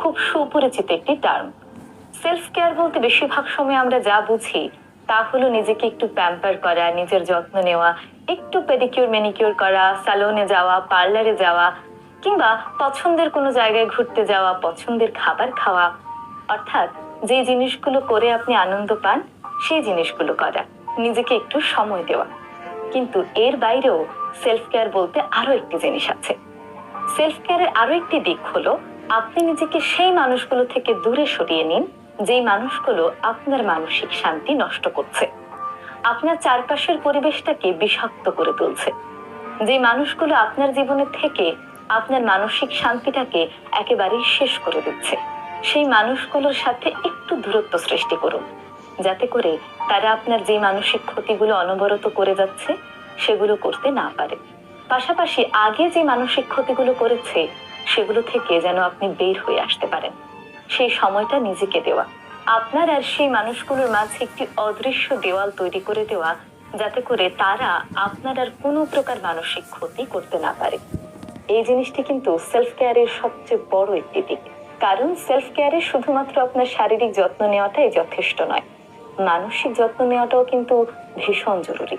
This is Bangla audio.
খুব সুপরিচিত একটি টার্ম। সেলফ কেয়ার বলতে বেশিরভাগ সময় আমরা যা বুঝি তা হলো নিজেকে একটু প্যাম্পার করা, নিজের যত্ন নেওয়া, একটু পেডিকিউর ম্যানিকিউর করা, স্যালনে যাওয়া, পার্লারে যাওয়া, কিংবা পছন্দের কোনো জায়গায় ঘুরতে যাওয়া, পছন্দের খাবার খাওয়া। অর্থাৎ যে জিনিসগুলো করে আপনি আনন্দ পান সেই জিনিসগুলো করা, নিজেকে একটু সময় দেওয়া। কিন্তু এর বাইরেও সেলফ কেয়ার বলতে আরো একটি জিনিস আছে। সেলফ কেয়ারের আরো একটি দিক হলো আপনি নিজেকে সেই মানুষগুলো থেকে দূরে সরিয়ে নিন যেই মানুষগুলো আপনার মানসিক শান্তি নষ্ট করছে, আপনার চারপাশের পরিবেশটাকে বিষাক্ত করে তুলছে, যে মানুষগুলো আপনার জীবনে থেকে আপনার মানসিক শান্তিটাকে একেবারেই শেষ করে দিচ্ছে, সেই মানুষগুলোর সাথে একটু দূরত্ব সৃষ্টি করুন, যাতে করে তারা আপনার যে মানসিক ক্ষতিগুলো অনবরত করে যাচ্ছে সেগুলো করতে না পারে। পাশাপাশি আগে যে মানসিক ক্ষতিগুলো করেছে সেগুলো থেকে যেন আপনি বের হয়ে আসতে পারেন, সেই সময়টা নিজেকে দেওয়া, আপনার আর সেই মানুষগুলোর মাঝে একটি অদৃশ্য দেওয়াল তৈরি করে দেওয়া, যাতে করে তারা আপনার আর কোনো প্রকার মানসিক ক্ষতি করতে না পারে। এই জিনিসটি কিন্তু সেলফ কেয়ারের সবচেয়ে বড় একটি দিক। কারণ সেলফ কেয়ারে শুধুমাত্র আপনার শারীরিক যত্ন নেওয়াটাই যথেষ্ট নয়, মানসিক যত্ন নেওয়াটাও কিন্তু ভীষণ জরুরি।